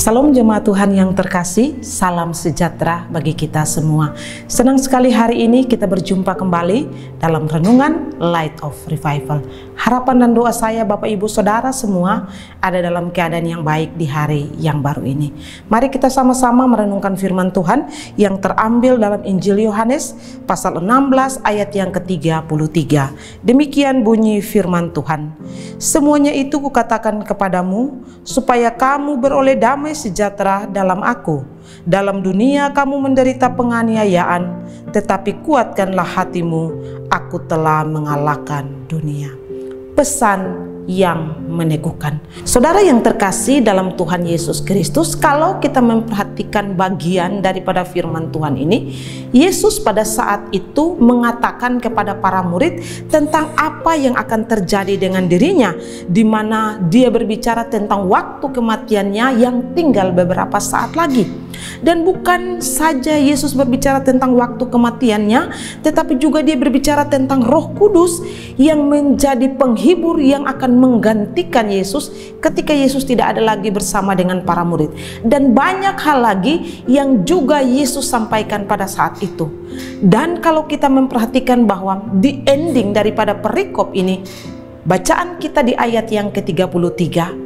Salam jemaat Tuhan yang terkasih, salam sejahtera bagi kita semua. Senang sekali hari ini kita berjumpa kembali dalam renungan Light of Revival. Harapan dan doa saya Bapak Ibu Saudara semua ada dalam keadaan yang baik di hari yang baru ini. Mari kita sama-sama merenungkan firman Tuhan yang terambil dalam Injil Yohanes pasal 16 ayat yang ke-33. Demikian bunyi firman Tuhan. Semuanya itu kukatakan kepadamu supaya kamu beroleh damai sejahtera dalam aku. Dalam dunia kamu menderita penganiayaan, tetapi kuatkanlah hatimu, aku telah mengalahkan dunia. Pesan yang meneguhkan. Saudara yang terkasih dalam Tuhan Yesus Kristus, kalau kita memperhatikan bagian daripada firman Tuhan ini, Yesus pada saat itu mengatakan kepada para murid tentang apa yang akan terjadi dengan dirinya, di mana dia berbicara tentang waktu kematiannya yang tinggal beberapa saat lagi. Dan bukan saja Yesus berbicara tentang waktu kematiannya, tetapi juga dia berbicara tentang Roh Kudus yang menjadi penghibur yang akan menggantikan Yesus ketika Yesus tidak ada lagi bersama dengan para murid. Dan banyak hal lagi yang juga Yesus sampaikan pada saat itu. Dan kalau kita memperhatikan bahwa di ending daripada perikop ini, bacaan kita di ayat yang ke-33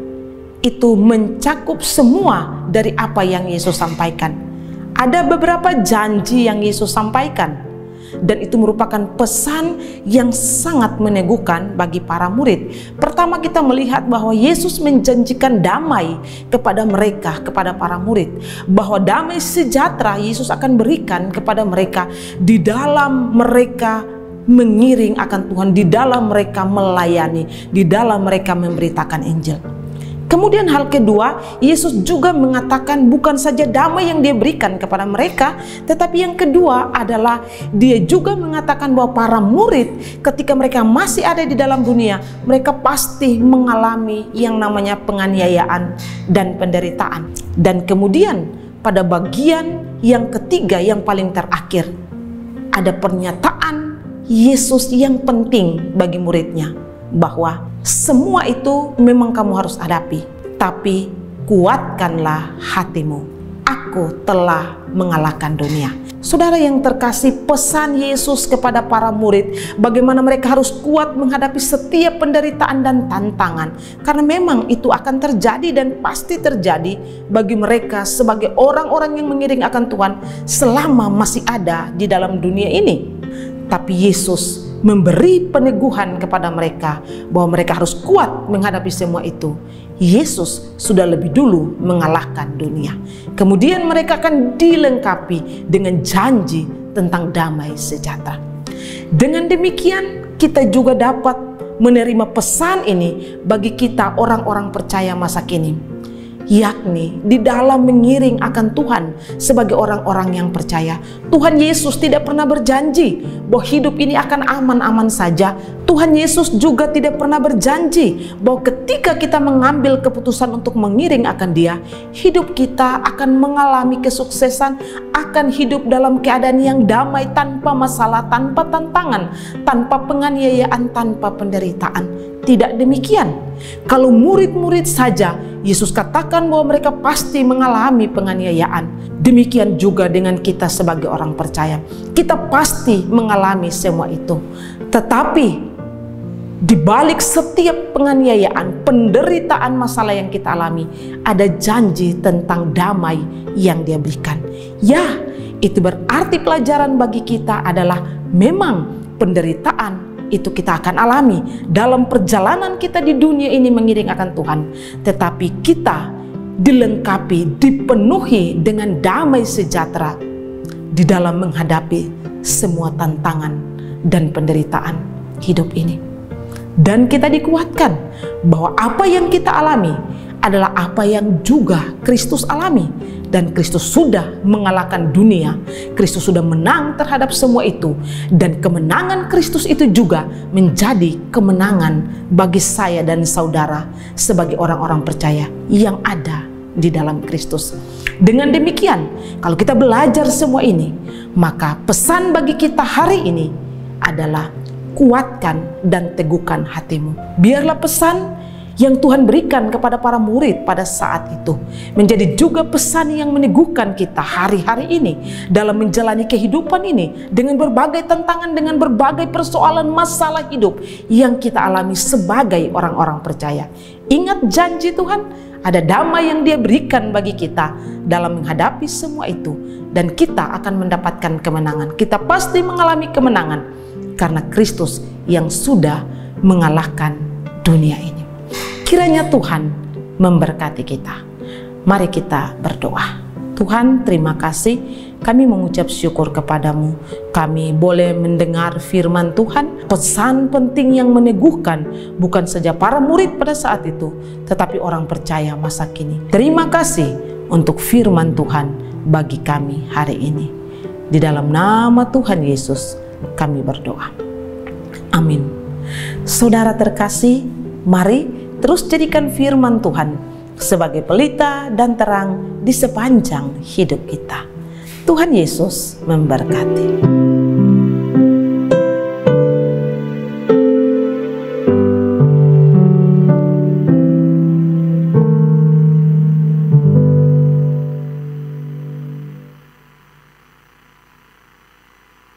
itu mencakup semua dari apa yang Yesus sampaikan. Ada beberapa janji yang Yesus sampaikan, dan itu merupakan pesan yang sangat meneguhkan bagi para murid. Pertama, kita melihat bahwa Yesus menjanjikan damai kepada mereka, kepada para murid, bahwa damai sejahtera Yesus akan berikan kepada mereka di dalam mereka mengiring akan Tuhan, di dalam mereka melayani, di dalam mereka memberitakan Injil. Kemudian hal kedua, Yesus juga mengatakan bukan saja damai yang dia berikan kepada mereka, tetapi yang kedua adalah dia juga mengatakan bahwa para murid ketika mereka masih ada di dalam dunia, mereka pasti mengalami yang namanya penganiayaan dan penderitaan. Dan kemudian pada bagian yang ketiga yang paling terakhir, ada pernyataan Yesus yang penting bagi muridnya, bahwa semua itu memang kamu harus hadapi, tapi kuatkanlah hatimu, aku telah mengalahkan dunia. Saudara yang terkasih, pesan Yesus kepada para murid bagaimana mereka harus kuat menghadapi setiap penderitaan dan tantangan, karena memang itu akan terjadi dan pasti terjadi bagi mereka sebagai orang-orang yang mengiring akan Tuhan selama masih ada di dalam dunia ini. Tapi Yesus memberi peneguhan kepada mereka bahwa mereka harus kuat menghadapi semua itu. Yesus sudah lebih dulu mengalahkan dunia. Kemudian mereka akan dilengkapi dengan janji tentang damai sejahtera. Dengan demikian kita juga dapat menerima pesan ini bagi kita orang-orang percaya masa kini, yakni di dalam mengiring akan Tuhan sebagai orang-orang yang percaya. Tuhan Yesus tidak pernah berjanji bahwa hidup ini akan aman-aman saja. Tuhan Yesus juga tidak pernah berjanji bahwa ketika kita mengambil keputusan untuk mengiring akan Dia, hidup kita akan mengalami kesuksesan, akan hidup dalam keadaan yang damai, tanpa masalah, tanpa tantangan, tanpa penganiayaan, tanpa penderitaan. Tidak demikian. Kalau murid-murid saja Yesus katakan bahwa mereka pasti mengalami penganiayaan, demikian juga dengan kita sebagai orang percaya. Kita pasti mengalami semua itu. Tetapi di balik setiap penganiayaan, penderitaan, masalah yang kita alami, ada janji tentang damai yang Dia berikan. Ya, itu berarti pelajaran bagi kita adalah memang penderitaan itu kita akan alami dalam perjalanan kita di dunia ini mengiring akan Tuhan. Tetapi kita dilengkapi, dipenuhi dengan damai sejahtera di dalam menghadapi semua tantangan dan penderitaan hidup ini. Dan kita dikuatkan bahwa apa yang kita alami adalah apa yang juga Kristus alami. Dan Kristus sudah mengalahkan dunia. Kristus sudah menang terhadap semua itu. Dan kemenangan Kristus itu juga menjadi kemenangan bagi saya dan saudara sebagai orang-orang percaya yang ada di dalam Kristus. Dengan demikian, kalau kita belajar semua ini, maka pesan bagi kita hari ini adalah kuatkan dan teguhkan hatimu. Biarlah pesan yang Tuhan berikan kepada para murid pada saat itu menjadi juga pesan yang meneguhkan kita hari-hari ini dalam menjalani kehidupan ini dengan berbagai tantangan, dengan berbagai persoalan masalah hidup yang kita alami sebagai orang-orang percaya. Ingat janji Tuhan, ada damai yang Dia berikan bagi kita dalam menghadapi semua itu, dan kita akan mendapatkan kemenangan. Kita pasti mengalami kemenangan karena Kristus yang sudah mengalahkan dunia ini. Kiranya Tuhan memberkati kita. Mari kita berdoa. Tuhan, terima kasih. Kami mengucap syukur kepadamu. Kami boleh mendengar firman Tuhan, pesan penting yang meneguhkan bukan saja para murid pada saat itu, tetapi orang percaya masa kini. Terima kasih untuk firman Tuhan bagi kami hari ini. Di dalam nama Tuhan Yesus kami berdoa. Amin. Saudara terkasih, mari terus jadikan firman Tuhan sebagai pelita dan terang di sepanjang hidup kita. Tuhan Yesus memberkati.